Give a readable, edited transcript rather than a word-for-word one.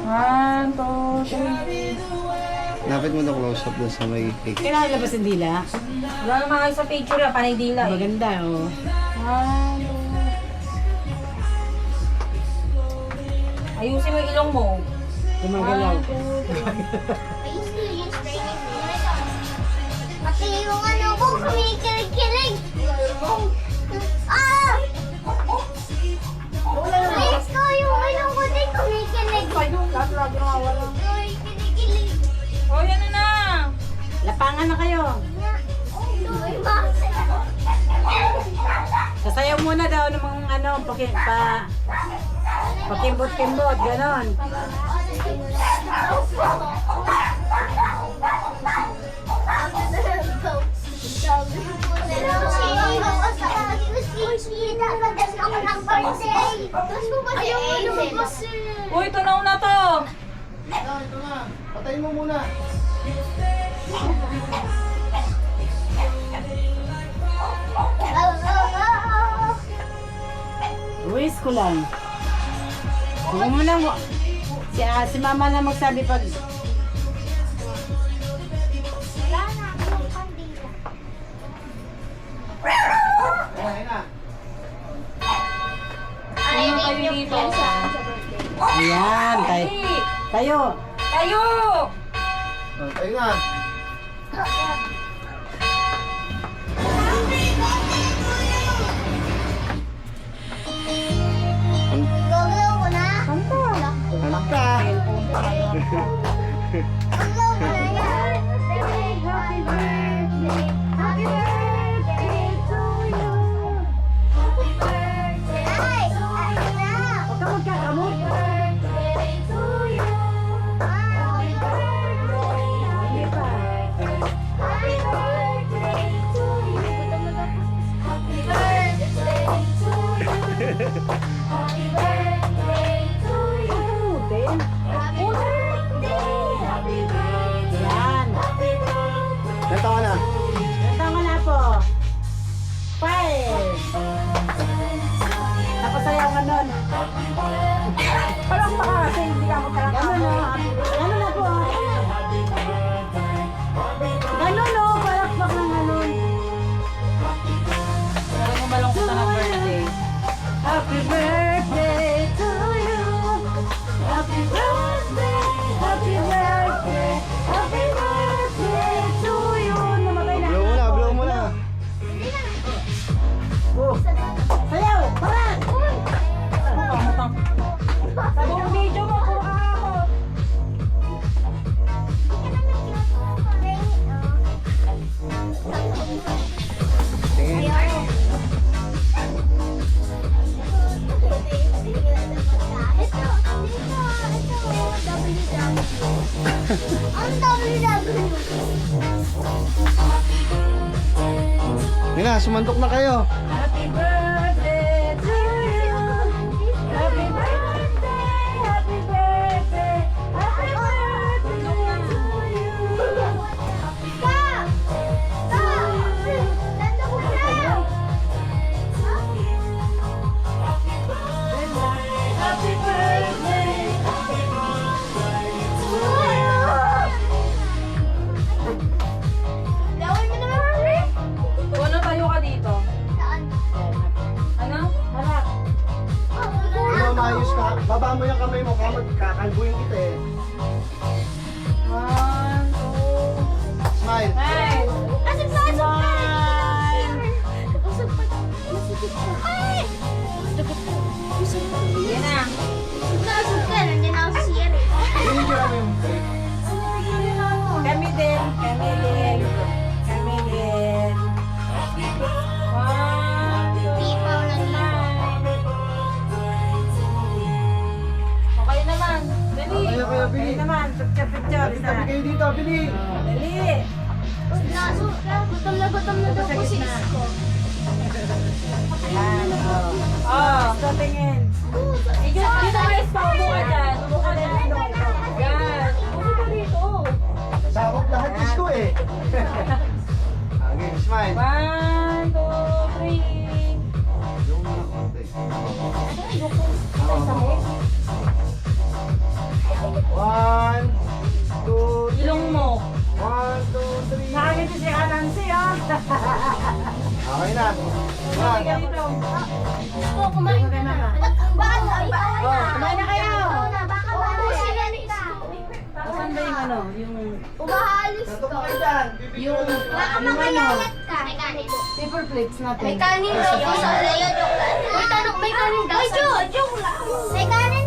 1, 2, 3. Lapit mo na close up dun sa may cake. Kailangan labas ang dila. Wala naman kayo sa picture yan, panay dila eh. Maganda, oh. 1, 2. Ayusin mo yung ilong mo. Gumagalaw. 1, 2, 3. Pati yung ano ko, kumikilig-kilig. Ah! Please ko, yung ano ko din, kumikilig. Lagi nawawala. Ay, kinikilig. Oh, yan na na. Lapangan na kayo. Ay, bakit? Sasayaw muna daw ng mga ano, pakimbot-kimbot, ganon. Uy, tunaw na to. Ito na. Patayin mo muna. Ruiz ko lang. Huwag mo na mo. Si mama na magsabi pag... Ayun na. Ano kayo dito? Ayan, tayo. Tayo! Ayun na. Gagalaw ko na. Kanta. Gagalaw ko na yan. Happy birthday. Happy birthday to you. Happy birthday. Ay, ay na. Huwag ka magkakamot. Happy birthday to you. Happy birthday. Happy birthday. Happy birthday to you. Happy birthday to you. Happy birthday to you. Din. Happy birthday. Happy birthday. Yan. Happy birthday. Natawa na. Tama na po. 5. Tapos sayaw ka nun. Parang baka kasi hindi ka magkalakam. Gano'n o. Gano'n na po. Gano'n o. Palakpak ng gano'n. Parang mo malungkot na ng birthday. Happy birthday to you. Happy birthday. Happy birthday. Happy birthday to you. Namatay na. Blow mo na, blow mo na. Oh. Sayaw. Parang. Sa buong video mo, puro kakakot. Tingin. Ang WW. Yun na, sumantok na kayo. Happy birthday to you. Happy birthday. Happy birthday. Happy birthday to you. Stop! Stop! Tanda ko na! Happy birthday. Laway mo naman, Harry! Ano tayo ka dito? Saan? Ano? Harap. Ano, maayos ka. Baba mo yung kamay mo. Kakalbuhin kita eh. 1, 2. Smile. Hey! Asip pa! Asip pa! Usap pa! Masipit pa! Ay! Usap pa! Yan na. Usap ka! Nandiyan ako sa CR eh. Hindi ka namin. Kami din. Kami din. Kami din. 1, 2. Pipaw lang yan. Okay naman. Dali. Kaya, Dali Bili. naman. Picture. Tabi kayo dito, Bili. Dali. Gutom na daw po si Isko. Yan. Oh. Gusto tingin. Dito guys, paupo ka dyan. Upo ka dyan. Yan. Upo ka dito. Sakop lahat isko eh. Okay, smile. 1, 2, 3. Yung mga konti. Oo. Gusto ko kumain ka na. Bakit? Kumain na kayo. Baka ubusin na ni Saan ba yung ano? Yung... Umahalis Ito ka. pa kayo dyan. Yung... Baka Yung ano? makayalat ka. May kanin. Paper plates natin. May kanin daw. May kanin daw. May kanin